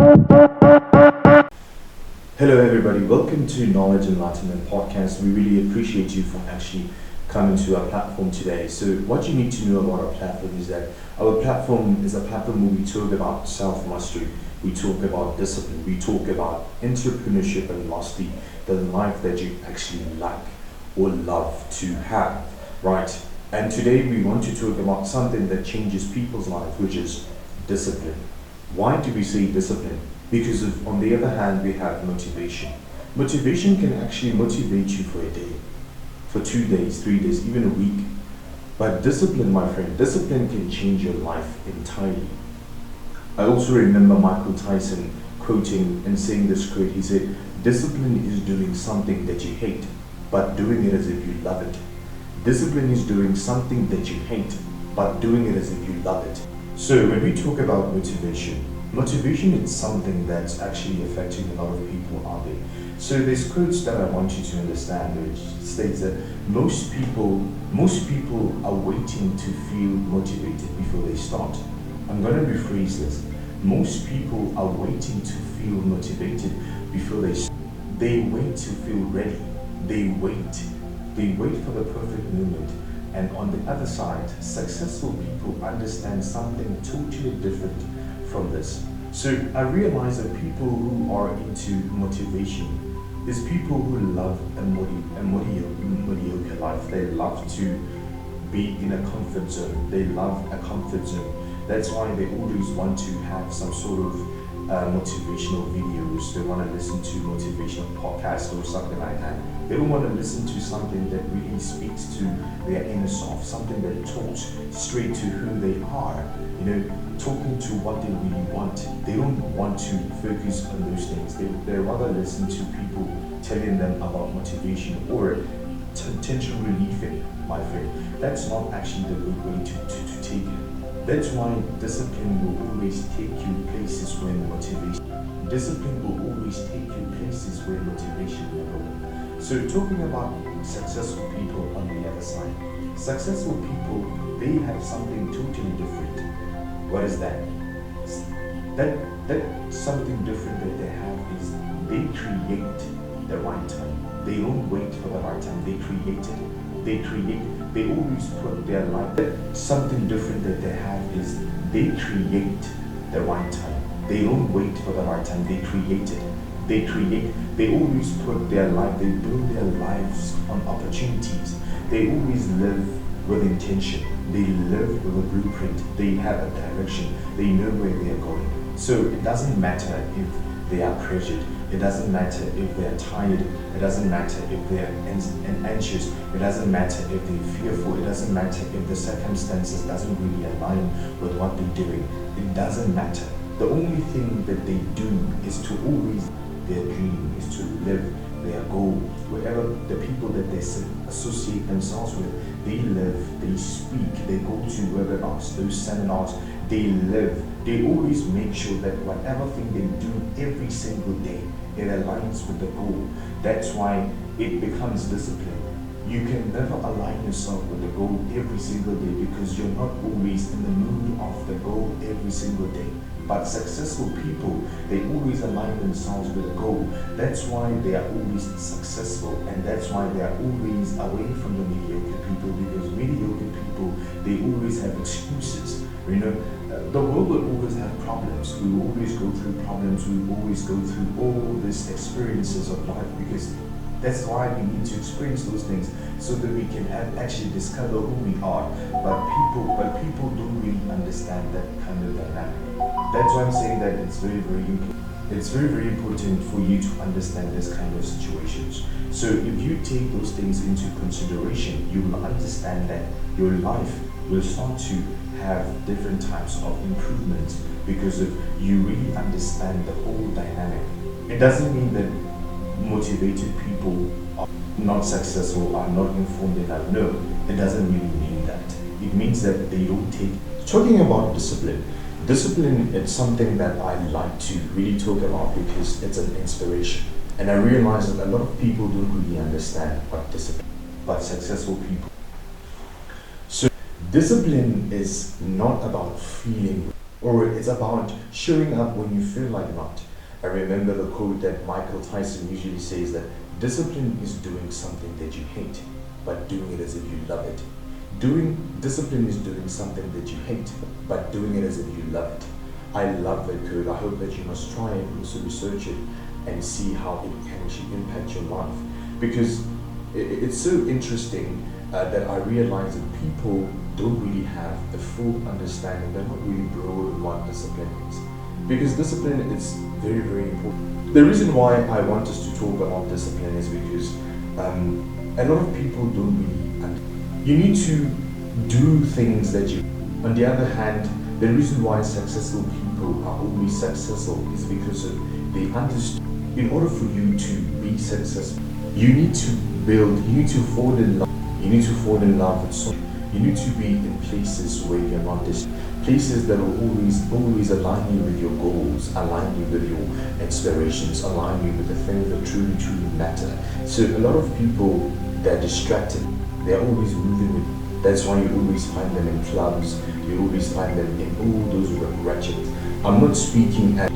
Hello, everybody. Welcome to Enlightenment Podcast. We really appreciate you for actually coming to our platform today. So, what you need to know about our platform is that our platform is a platform where we talk about self-mastery, we talk about discipline, we talk about entrepreneurship and mastery, the life that you actually like or love to have, right? And today we want to talk about something that changes people's lives, which is discipline. Why do we say discipline? Because on the other hand, we have motivation. Motivation can actually motivate you for a day, for 2 days, 3 days, even a week. But discipline, my friend, discipline can change your life entirely. I also remember Michael Tyson quoting and saying this quote. He said, "Discipline is doing something that you hate, but doing it as if you love it." Discipline is doing something that you hate, but doing it as if you love it. So when we talk about motivation is something that's actually affecting a lot of people out there. So there's quotes that I want you to understand, which states that most people are waiting to feel motivated before they start. I'm going to rephrase this. Most people are waiting to feel motivated before they start. They wait to feel ready. They wait for the perfect moment. And on the other side, successful people understand something totally different from this. So I realize that people who are into motivation is people who love a mediocre life. They love to be in a comfort zone. They love a comfort zone. That's why they always want to have some sort of motivational videos. They want to listen to motivational podcasts or something like that. They don't want to listen to something that really speaks to their inner self, something that talks straight to who they are, talking to what they really want. They don't want to focus on those things. They rather listen to people telling them about motivation or tension relieving, my friend. That's not actually the good way to take it. That's why discipline will always take you places where motivation will go. So talking about successful people on the other side, successful people, they have something totally different. What is that? That something different that they have is they create the right time. They don't wait for the right time. They create it. They always put their life. Something different that they have is they create the right time. They don't wait for the right time. They create it. They always put their life, they build their lives on opportunities. They always live with intention. They live with a blueprint. They have a direction. They know where they are going. So it doesn't matter if they are pressured. It doesn't matter if they are tired. It doesn't matter if they are anxious. It doesn't matter if they're fearful. It doesn't matter if the circumstances doesn't really align with what they're doing. It doesn't matter. The only thing that they do is to always, their dream is to live their goal. Wherever the people that they associate themselves with, they live, they speak, they go to webinars, those seminars, they live. They always make sure that whatever thing they do every single day, it aligns with the goal. That's why it becomes discipline. You can never align yourself with the goal every single day because you're not always in the mood of the goal every single day. But successful people, they always align themselves with a goal. That's why they are always successful, and that's why they are always away from the mediocre people, because mediocre people, they always have excuses. The world will always have problems. We will always go through problems. We will always go through all these experiences of life, because that's why we need to experience those things so that we can actually discover who we are. But people don't really understand that kind of dynamic. That's why I'm saying that it's very, very important. It's very, very important for you to understand this kind of situations. So if you take those things into consideration, you will understand that your life will start to have different types of improvements because of you really understand the whole dynamic. It doesn't mean that motivated people are not successful, are not informed enough. No, it doesn't really mean that. It means that they don't take. Talking about discipline, it's something that I like to really talk about because it's an inspiration. And I realize that a lot of people don't really understand what discipline, but successful people. So discipline is not about feeling. or it's about showing up when you feel like not. I remember the quote that Michael Tyson usually says that discipline is doing something that you hate, but doing it as if you love it. Doing discipline is doing something that you hate, but doing it as if you love it. I love that quote. I hope that you must try and also research it and see how it can actually impact your life. Because it's so interesting that I realize that people don't really have the full understanding. They're not really broad on what discipline is. Because discipline is very, very important. The reason why I want us to talk about discipline is because a lot of people don't really understand. You need to do things that you. On the other hand, the reason why successful people are always successful is because they understand. In order for you to be successful, you need to fall in love. You need to fall in love with something. You need to be in places where you're not places that will always align you with your goals, align you with your inspirations, align you with the things that truly matter. So a lot of people, they're distracted. They're always moving with. That's why you always find them in clubs. You always find them in all those ratchet. I'm not speaking at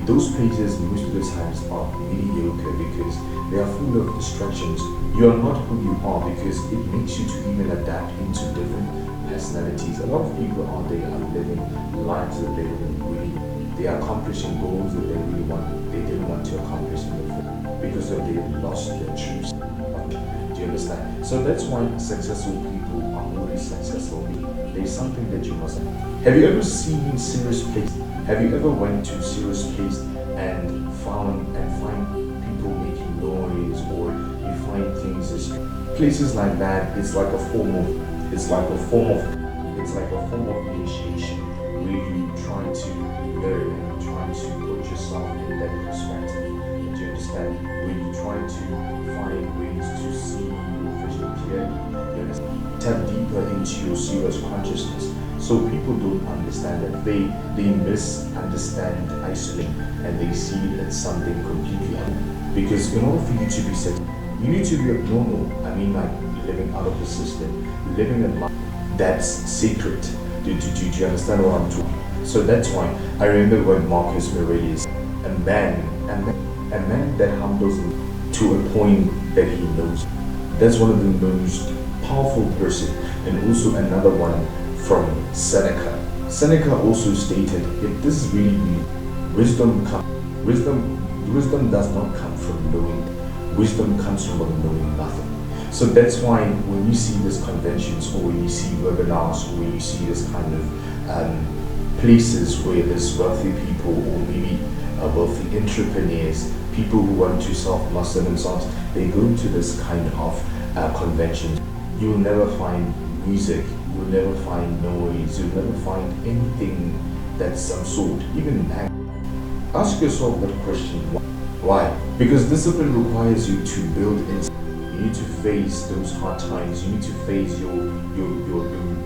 those places. Most of the times are mediocre because they are full of distractions. You are not who you are because it makes you to even adapt into different personalities. A lot of people out there are living lives that they don't really. They are accomplishing goals that they didn't want to accomplish before because they lost their truth. Do you understand? So that's why successful people are always successful. There's something that you must. Have you ever seen serious place? Have you ever went to a serious place and find people making noise, or you find things as places like that? It's like a form of initiation where you try to learn and try to put yourself in that perspective. Do you understand? Where you try to find ways to see your vision clearly. You understand? Tap deeper into your serious consciousness. So people don't understand that they misunderstand isolation and they see it as something completely else. Because in order for you to be set, you need to be abnormal. I mean, like living out of the system, living a life that's sacred. Do you understand what I'm talking? So that's why I remember when Marcus Aurelius, a man that humbles him to a point that he knows. That's one of the most powerful person, and also another one from Seneca. Seneca also stated, if this is really wisdom does not come from knowing. Wisdom comes from knowing nothing. So that's why when you see these conventions, or when you see webinars, or when you see this kind of places where there's wealthy people, or maybe wealthy entrepreneurs, people who want to self-master themselves, they go to this kind of conventions. You will never find music, you'll never find noise, you'll never find anything that's some sort, even ask yourself that question, why? Because discipline requires you to build in. You need to face those hard times, you need to face your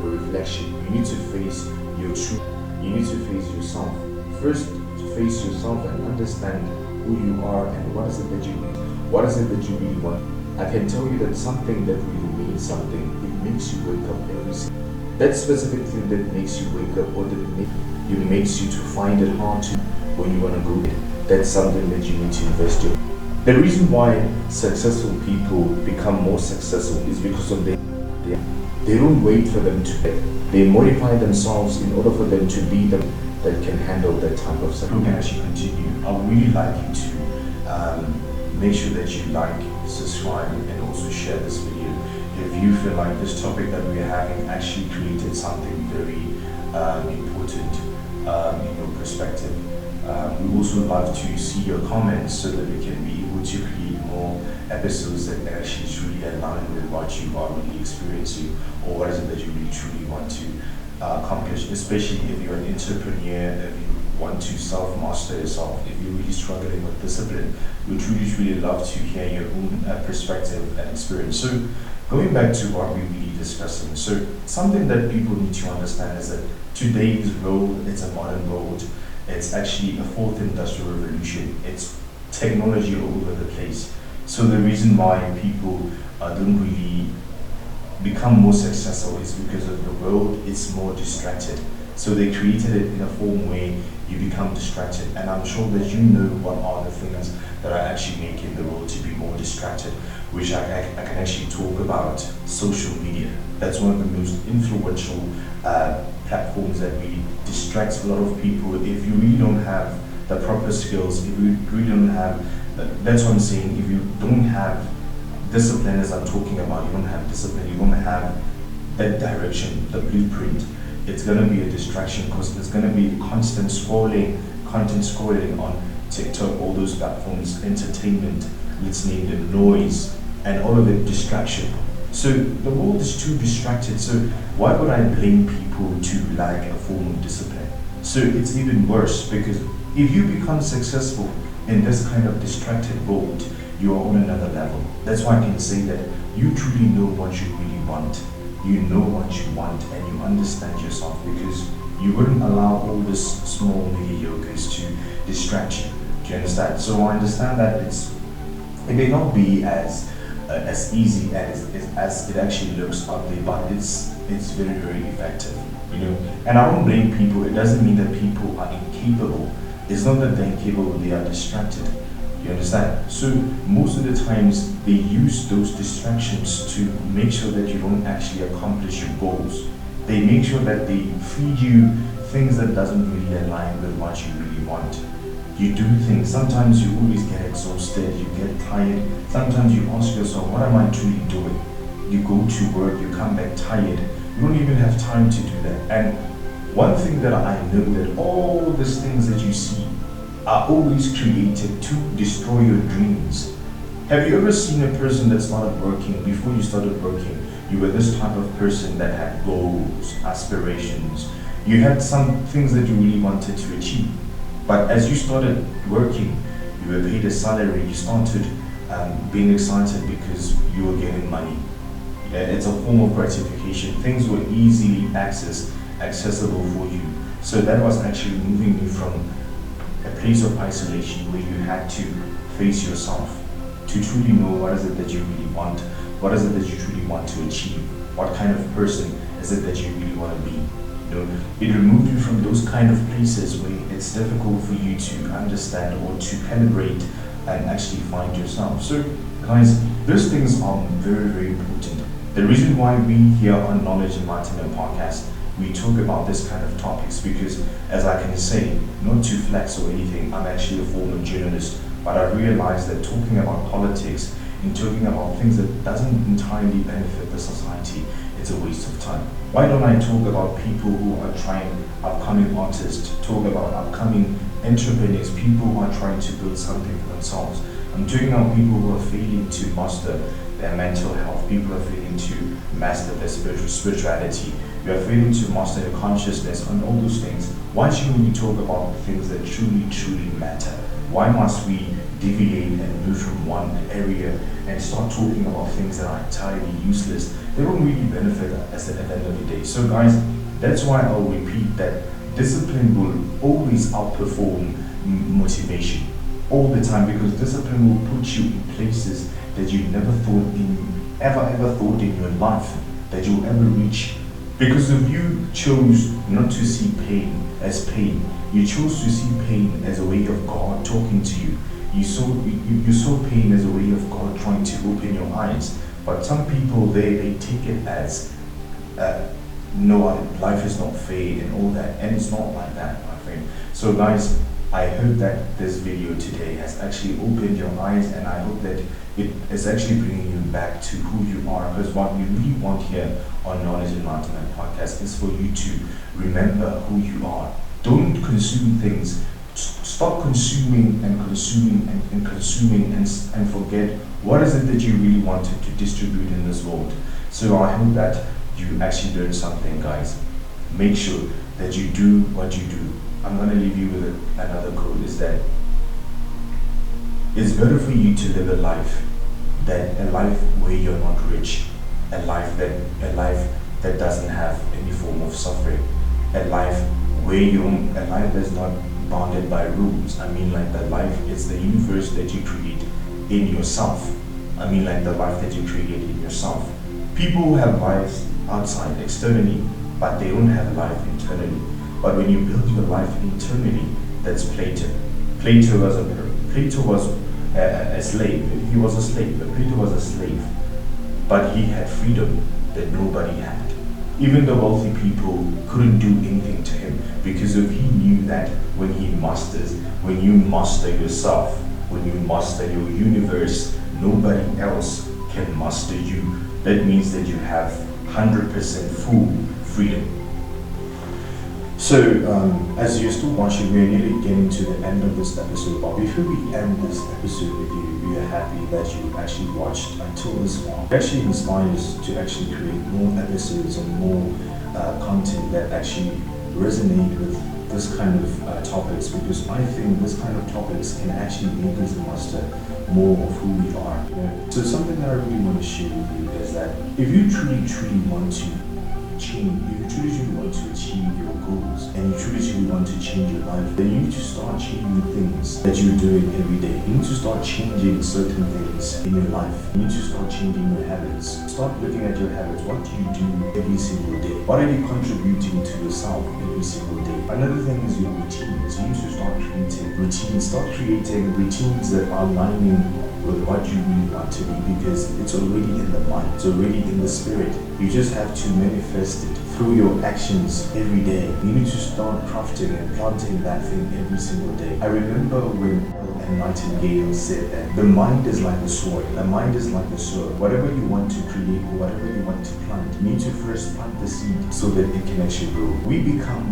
reflection, you need to face your truth, you need to face yourself. First, to face yourself and understand who you are and what is it that you really want. I can tell you that something that really means something, it makes you wake up every single day. That specific thing that makes you wake up, or that makes you to find it hard to when you want to go there, that's something that you need to invest in. The reason why successful people become more successful is because of they don't wait for them to pay. They modify themselves in order for them to be them that can handle that type of success. We can actually continue. I would really like you to make sure that you like, subscribe, and also share this video. If you feel like this topic that we're having actually created something very important in your perspective, we also love to see your comments so that we can be able to create more episodes that actually truly align with what you are really experiencing, or what is it that you really truly want to accomplish, especially if you're an entrepreneur, if you want to self-master yourself, if you're really struggling with discipline. We truly love to hear your own perspective and experience. So going back to what we're really discussing, so something that people need to understand is that today's world, it's a modern world. It's actually a fourth industrial revolution. It's technology all over the place. So the reason why people don't really become more successful is because of the world is more distracted. So they created it in a form where you become distracted. And I'm sure that you know what are the things that are actually making the world to be more distracted, which I can actually talk about social media. That's one of the most influential platforms that really distracts a lot of people. If you really don't have the proper skills, if you really don't have, that's what I'm saying, if you don't have discipline, as I'm talking about, you don't have discipline, you don't have that direction, the blueprint, it's going to be a distraction, because it's going to be constant scrolling, content scrolling on TikTok, all those platforms, entertainment, let's name them, noise, and all of it distraction. So the world is too distracted. So why would I blame people to lack a form of discipline? So it's even worse, because if you become successful in this kind of distracted world, you are on another level. That's why I can say that you truly know what you really want. You know what you want, and you understand yourself, because you wouldn't allow all this small mediocres to distract you. Do you understand? So I understand that it may not be as easy as it actually looks out there, but it's very, very effective. You know, and I don't blame people. It doesn't mean that people are incapable. It's not that they're incapable; they are distracted. You understand? So most of the times they use those distractions to make sure that you don't actually accomplish your goals. They make sure that they feed you things that doesn't really align with what you really want. You do things, sometimes you always get exhausted, you get tired. Sometimes you ask yourself, what am I truly doing? You go to work, you come back tired. You don't even have time to do that. And one thing that I know, that all these things that you see are always created to destroy your dreams. Have you ever seen a person that started working, before you started working, you were this type of person that had goals, aspirations, you had some things that you really wanted to achieve. But as you started working, you were paid a salary, you started being excited because you were getting money. Yeah, it's a form of gratification. Things were easily accessible for you. So that was actually moving you from a place of isolation where you had to face yourself, to truly know what is it that you really want, what is it that you truly want to achieve, what kind of person is it that you really want to be. You know, it removed you from those kind of places where it's difficult for you to understand or to calibrate and actually find yourself. So guys, those things are very, very important. The reason why we here on Enlightenment Podcast, we talk about this kind of topics, because as I can say, not to flex or anything, I'm actually a former journalist, but I realized that talking about politics and talking about things that doesn't entirely benefit the society, it's a waste of time. Why don't I talk about people who are trying, upcoming artists, talk about upcoming entrepreneurs, people who are trying to build something for themselves. I'm talking about people who are failing to master their mental health, people who are failing to master their spirituality, you are failing to master your consciousness, and all those things. Why shouldn't we talk about the things that truly, truly matter? Why must we deviate and move from one area and start talking about things that are entirely useless? They don't really benefit us at the end of the day. So guys, that's why I'll repeat that discipline will always outperform motivation all the time, because discipline will put you in places that you never thought ever thought in your life that you'll ever reach. Because if you chose not to see pain as pain, you chose to see pain as a way of God talking to you. You saw pain as a way of God trying to open your eyes. But some people, they take it as no, life is not fair and all that, and it's not like that, my friend. So guys, I hope that this video today has actually opened your eyes, and I hope that it is actually bringing you back to who you are, because what we really want here on Enlightenment Podcast is for you to remember who you are. Don't consume things. Stop consuming and consuming and forget what is it that you really wanted to distribute in this world. So I hope that you actually learned something, guys. Make sure that you do what you do. I'm going to leave you with another quote, is that it's better for you to live a life where you're not rich, a life that doesn't have any form of suffering, a life that's not bounded by rules. I mean, like, the life is the universe that you create in yourself. I mean, like, the life that you create in yourself. People who have lives outside, externally, but they don't have life internally. But when you build your life internally, that's Plato. Plato was a slave. He was a slave, but Plato was a slave. But he had freedom that nobody had. Even the wealthy people couldn't do anything to him because he knew that when you master yourself, when you master your universe, nobody else can master you. That means that you have 100% full freedom. So, as you're still watching, we're nearly getting to the end of this episode. But before we end this episode with you, we are happy that you actually watched until this far. It actually inspires us to actually create more episodes and more content that actually resonate with this kind of topics, because I think this kind of topics can actually make us master more of who we are. So something that I really want to share with you is that if you truly want to change, if you truly want to achieve your goals, and you truly want to change your life, then you need to start changing things that you're doing every day. You need to start changing certain things in your life. You need to start changing your habits. Start looking at your habits. What do you do every single day? What are you contributing to yourself every single day? Another thing is your routines. You need to start creating routines. Start creating routines that are aligning with what you really want to be, because it's already in the mind, it's already in the spirit. You just have to manifest it through your actions every day. You need to start crafting and planting that thing every single day. I remember when Enlightenment said that the mind is like the soil. The mind is like the soil. Whatever you want to create, whatever you want to plant, you need to first plant the seed so that it can actually grow. We become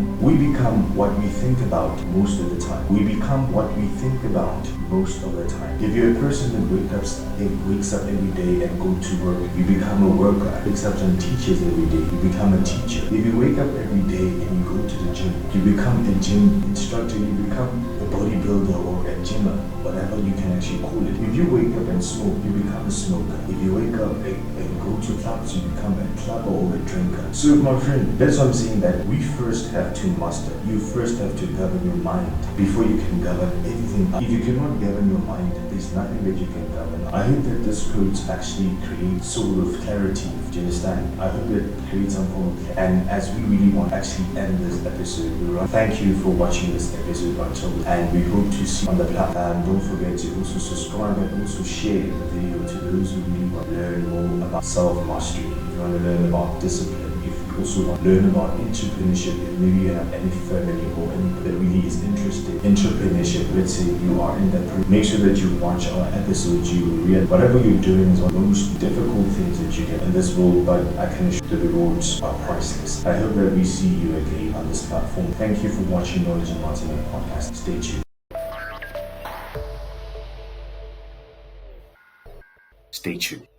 what we think about most of the time. We become what we think about most of the time. If you're a person that wakes up every day and go to work, you become a worker. Wakes up and teaches every day, you become a teacher. If you wake up every day and you go to the gym, you become a gym instructor, you become a bodybuilder or a gymmer, whatever you can actually call it. If you wake up and smoke, you become a smoker. If you wake up and go to clubs, you become a clubber or a drinker. So my friend, that's what I'm saying, that we first have to master. You first have to govern your mind before you can govern anything. If you cannot govern your mind, there's nothing that you can govern. I hope that this quote actually creates sort of clarity. Do you understand? I hope it creates some form of clarity. And as we really want to actually end this episode, thank you for watching this episode until, and we hope to see you on the platform. Don't forget to also subscribe and also share the video to those who really want to learn more about self-mastery. If you want to learn about discipline, if you also want to learn about entrepreneurship, if maybe you have any family or anybody that really is interested in entrepreneurship, let's say you are in that, make sure that you watch our episodes. You will realize whatever you're doing is one of the most difficult things that you get in this world, but I can assure you the rewards are priceless. I hope that we see you again on this platform. Thank you for watching Enlightenment Podcast. Stay tuned. Stay tuned.